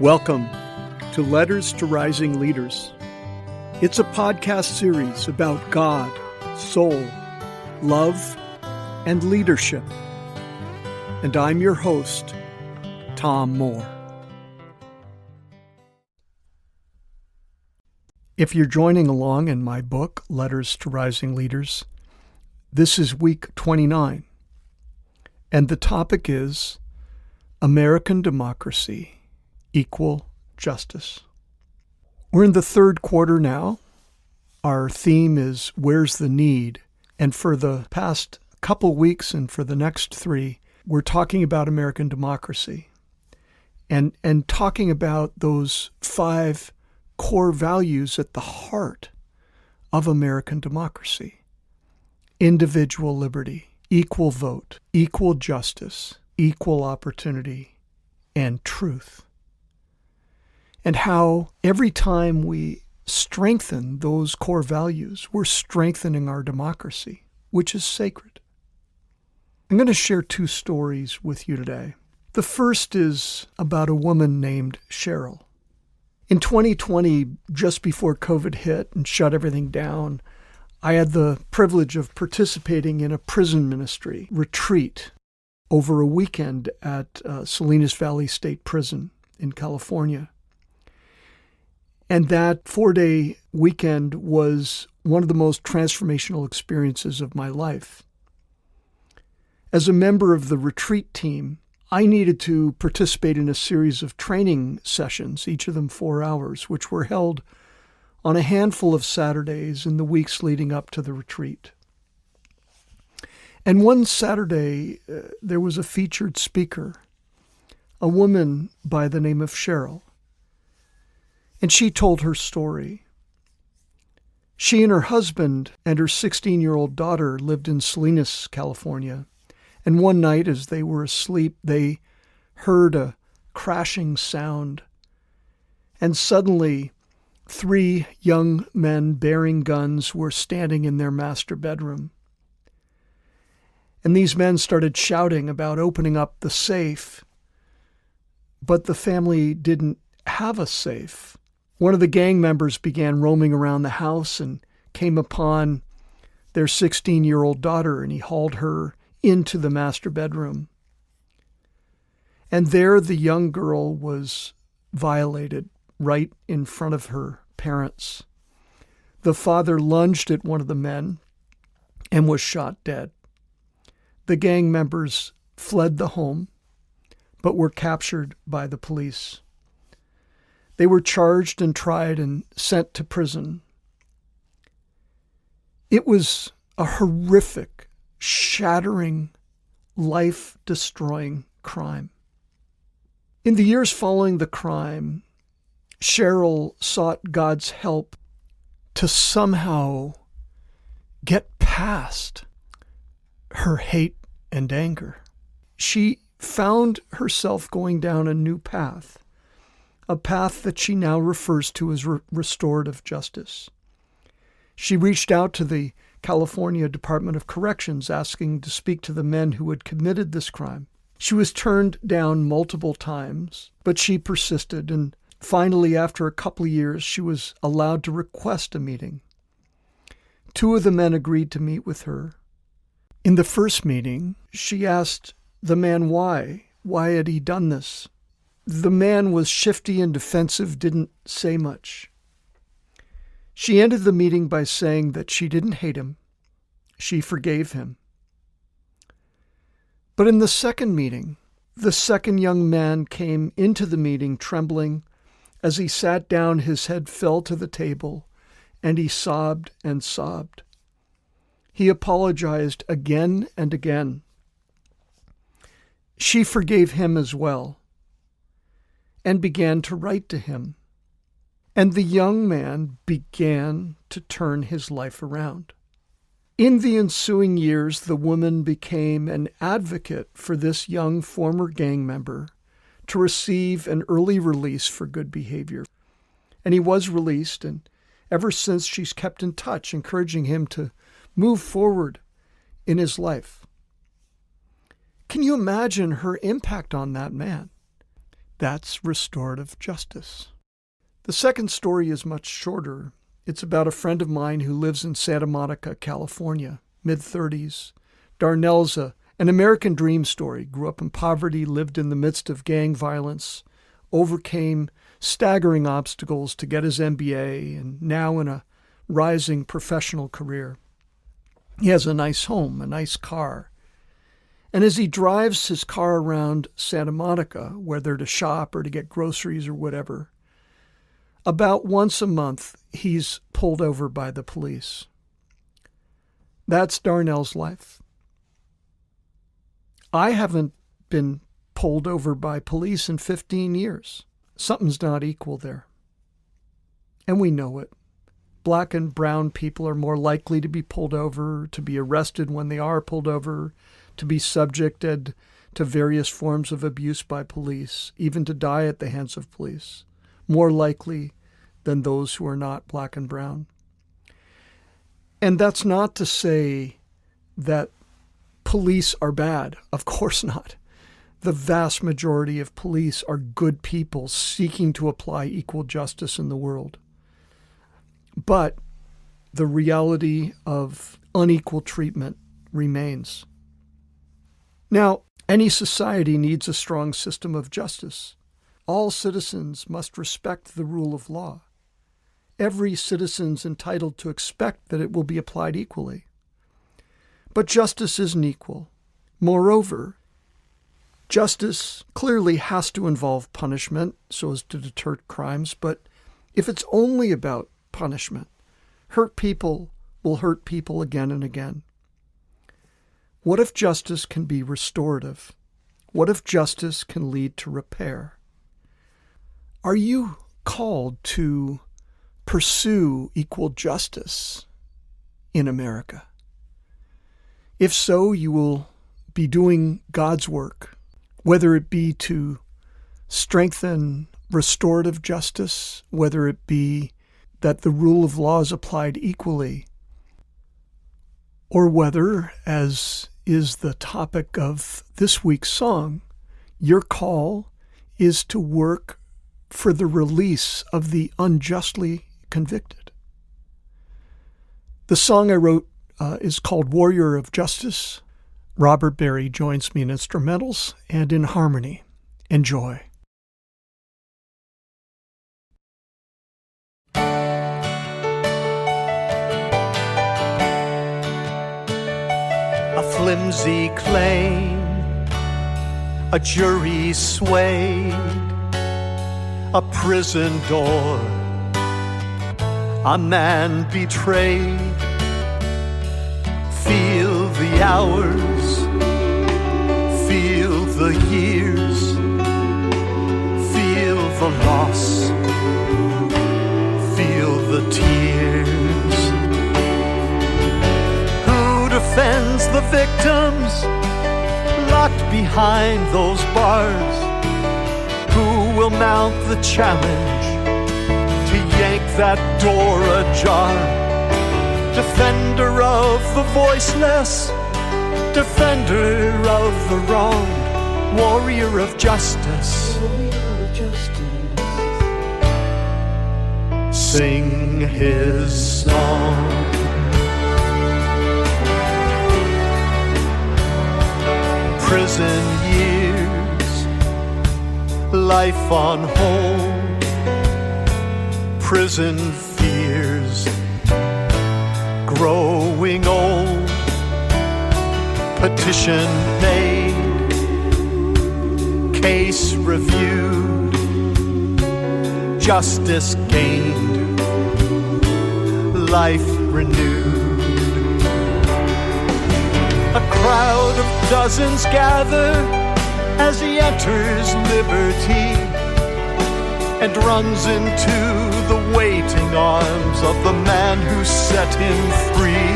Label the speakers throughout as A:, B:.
A: Welcome to Letters to Rising Leaders. It's a podcast series about God, soul, love, and leadership. And I'm your host, Tom Mohr. If you're joining along in my book, Letters to Rising Leaders, this is week 29, and the topic is American Democracy, Equal Justice. We're in the third quarter now. Our theme is Where's the Need? And for the past couple weeks and for the next three, we're talking about American democracy and talking about those 5 core values at the heart of American democracy: individual liberty, equal vote, equal justice, equal opportunity, and truth. And how every time we strengthen those core values, we're strengthening our democracy, which is sacred. I'm going to share 2 stories with you today. The first is about a woman named Cheryl. In 2020, just before COVID hit and shut everything down, I had the privilege of participating in a prison ministry retreat over a weekend at Salinas Valley State Prison in California. And that 4-day weekend was one of the most transformational experiences of my life. As a member of the retreat team, I needed to participate in a series of training sessions, each of them 4 hours, which were held on a handful of Saturdays in the weeks leading up to the retreat. And one Saturday, there was a featured speaker, a woman by the name of Cheryl. And she told her story. She and her husband and her 16-year-old daughter lived in Salinas, California. And one night as they were asleep, they heard a crashing sound. And suddenly, 3 young men bearing guns were standing in their master bedroom. And these men started shouting about opening up the safe. But the family didn't have a safe. One of the gang members began roaming around the house and came upon their 16-year-old daughter, and he hauled her into the master bedroom. And there the young girl was violated right in front of her parents. The father lunged at one of the men and was shot dead. The gang members fled the home, but were captured by the police. They were charged and tried and sent to prison. It was a horrific, shattering, life-destroying crime. In the years following the crime, Cheryl sought God's help to somehow get past her hate and anger. She found herself going down a new path, a path that she now refers to as restorative justice. She reached out to the California Department of Corrections asking to speak to the men who had committed this crime. She was turned down multiple times, but she persisted, and finally, after a couple of years, she was allowed to request a meeting. 2 of the men agreed to meet with her. In the first meeting, she asked the man why had he done this. The man was shifty and defensive, didn't say much. She ended the meeting by saying that she didn't hate him. She forgave him. But in the second meeting, the second young man came into the meeting trembling. As he sat down, his head fell to the table, and he sobbed and sobbed. He apologized again and again. She forgave him as well, and began to write to him. And the young man began to turn his life around. In the ensuing years, the woman became an advocate for this young former gang member to receive an early release for good behavior. And he was released, and ever since she's kept in touch, encouraging him to move forward in his life. Can you imagine her impact on that man? That's restorative justice. The second story is much shorter. It's about a friend of mine who lives in Santa Monica, California, mid-30s. Darnell's an American dream story. Grew up in poverty, lived in the midst of gang violence, overcame staggering obstacles to get his MBA, and now in a rising professional career. He has a nice home, a nice car. And as he drives his car around Santa Monica, whether to shop or to get groceries or whatever, about once a month, he's pulled over by the police. That's Darnell's life. I haven't been pulled over by police in 15 years. Something's not equal there. And we know it. Black and brown people are more likely to be pulled over, to be arrested when they are pulled over, to be subjected to various forms of abuse by police, even to die at the hands of police, more likely than those who are not black and brown. And that's not to say that police are bad. Of course not. The vast majority of police are good people seeking to apply equal justice in the world. But the reality of unequal treatment remains. Now, any society needs a strong system of justice. All citizens must respect the rule of law. Every citizen's entitled to expect that it will be applied equally. But justice isn't equal. Moreover, justice clearly has to involve punishment so as to deter crimes, but if it's only about punishment, hurt people will hurt people again and again. What if justice can be restorative? What if justice can lead to repair? Are you called to pursue equal justice in America? If so, you will be doing God's work, whether it be to strengthen restorative justice, whether it be that the rule of law is applied equally, or whether, as is the topic of this week's song, your call is to work for the release of the unjustly convicted. The song I wrote is called Warrior of Justice. Robert Berry joins me in instrumentals and in harmony. Enjoy.
B: A flimsy claim, a jury swayed, a prison door, a man betrayed. Feel the hours, feel the years, feel the loss, feel the tears. Who defends the victims locked behind those bars? Who will mount the challenge to yank that door ajar? Defender of the voiceless, defender of the wronged, warrior of justice. Sing his song. Prison years, life on hold, prison fears, growing old, petition made, case reviewed, justice gained, life renewed. A crowd of dozens gather as he enters liberty and runs into the waiting arms of the man who set him free.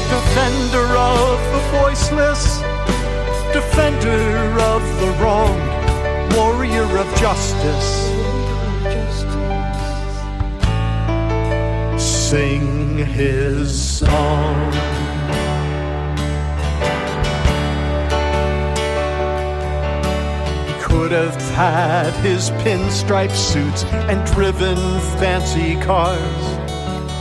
B: Defender of the voiceless, defender of the wronged, warrior of justice. Sing his song. could have had his pinstripe suits and driven fancy cars.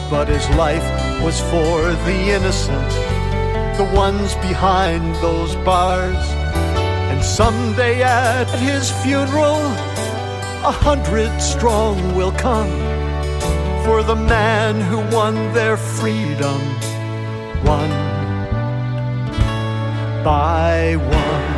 B: But his life was for the innocent, the ones behind those bars. And someday at his funeral, 100 strong will come for the man who won their freedom, one by one.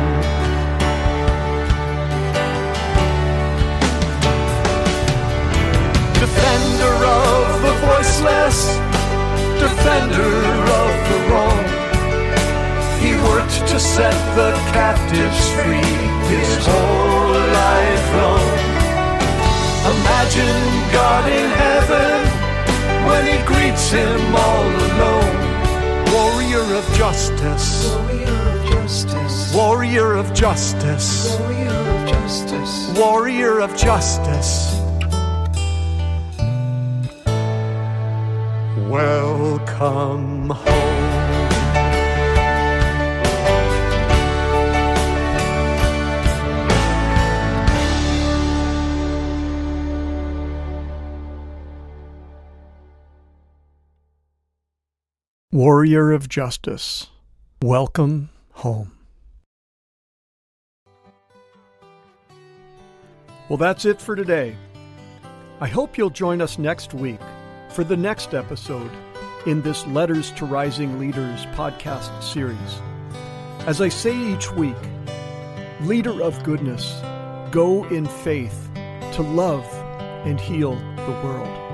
B: Defender of the voiceless, defender of the wrong. He worked to set the captives free his whole life long. Imagine God in heaven when he greets him all alone. Warrior of justice, warrior of justice, warrior of justice, warrior of justice. Welcome home.
A: Warrior of Justice, welcome home. Well, that's it for today. I hope you'll join us next week for the next episode in this Letters to Rising Leaders podcast series. As I say each week, leader of goodness, go in faith to love and heal the world.